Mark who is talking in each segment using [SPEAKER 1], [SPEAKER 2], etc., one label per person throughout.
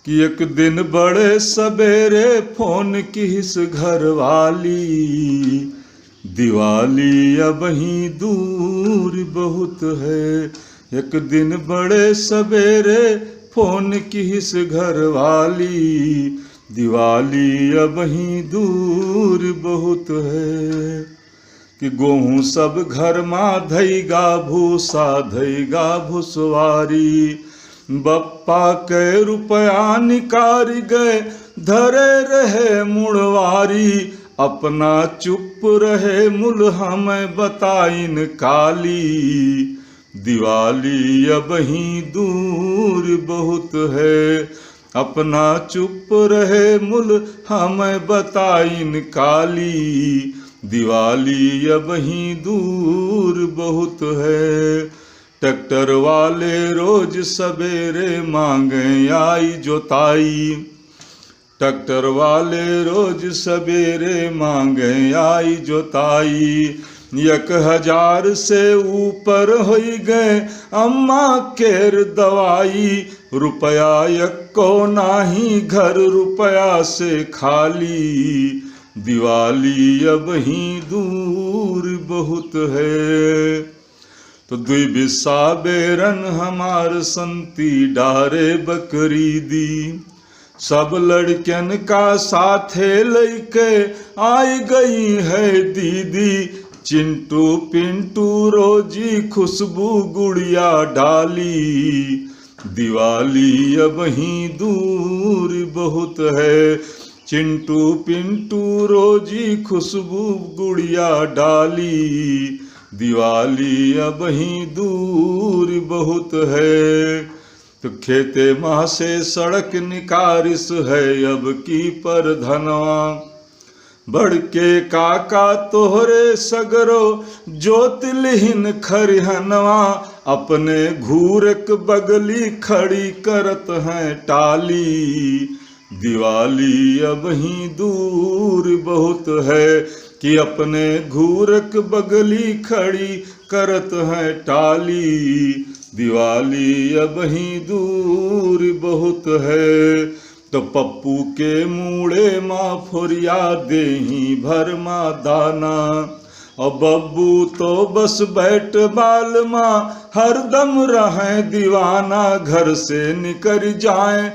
[SPEAKER 1] कि एक दिन बड़े सवेरे फोन की इस घर वाली, दिवाली अब ही दूर बहुत है। एक दिन बड़े सवेरे फोन की इस घर वाली, दिवाली अब ही दूर बहुत है। कि गेहूँ सब घर माँ धैगा भूसा धैगा भुसवारी, बप्पा के रुपया निकार गए धरे रहे मुड़वारी, अपना चुप रहे मुल हमें बताइन काली, दिवाली अब ही दूर बहुत है। अपना चुप रहे मुल हमें बताइन काली, दिवाली अब ही दूर बहुत है। ट्रैक्टर वाले रोज सवेरे मांगे आई जोताई, ट्रैक्टर वाले रोज सवेरे मांगे आई जोताई, 1000 से ऊपर हो गए अम्मा केर दवाई, रुपया एको नाही घर रुपया से खाली, दिवाली अब ही दूर बहुत है। तो दुई बिस्सा बेरन हमार संती डारे बकरी दी, सब लड़कन का साथे लेके आई गई है दीदी, चिंटू पिंटू रोजी खुशबू गुड़िया डाली, दिवाली अब ही दूर बहुत है। चिंटू पिंटू रोजी खुशबू गुड़िया डाली, दिवाली अब ही दूर बहुत है। तो खेते माँ से सड़क निकारिस है अब की पर धनवा, बढ़ के काका तोहरे सगरो ज्योतिलहीन खरिहनवा, अपने घूरक बगली खड़ी करत हैं टाली, दिवाली अब ही दूर बहुत है। कि अपने घूरक बगली खड़ी करत हैं टाली, दिवाली अब ही दूर बहुत है। तो पप्पू के मूड़े माँ फोरिया देही भर माँ दाना, और बब्बू तो बस बैठ बाल माँ हरदम रहें दीवाना, घर से निकल जाएं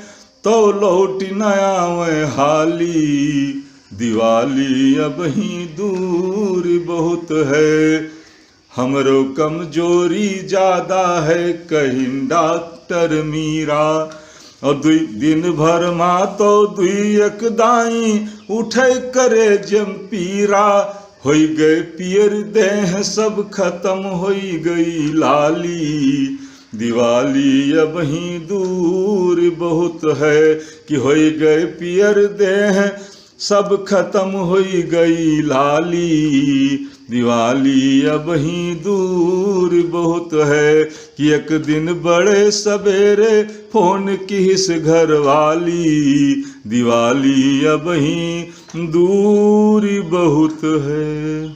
[SPEAKER 1] तो लौट न आवे हाली, दिवाली अब ही दूर बहुत है। हमरो कमजोरी ज्यादा है कहीं डॉक्टर मीरा, और दुई दिन भर माँ तो दुई एक दाई उठे करे जम पीरा, हो गए पियर देह सब खत्म हो गई लाली, दिवाली अब ही दूर बहुत है। कि हो गए पियर देह सब खत्म हो गई लाली, दिवाली अब ही दूर बहुत है। कि एक दिन बड़े सवेरे फोन की इस घर वाली, दिवाली अब ही दूर बहुत है।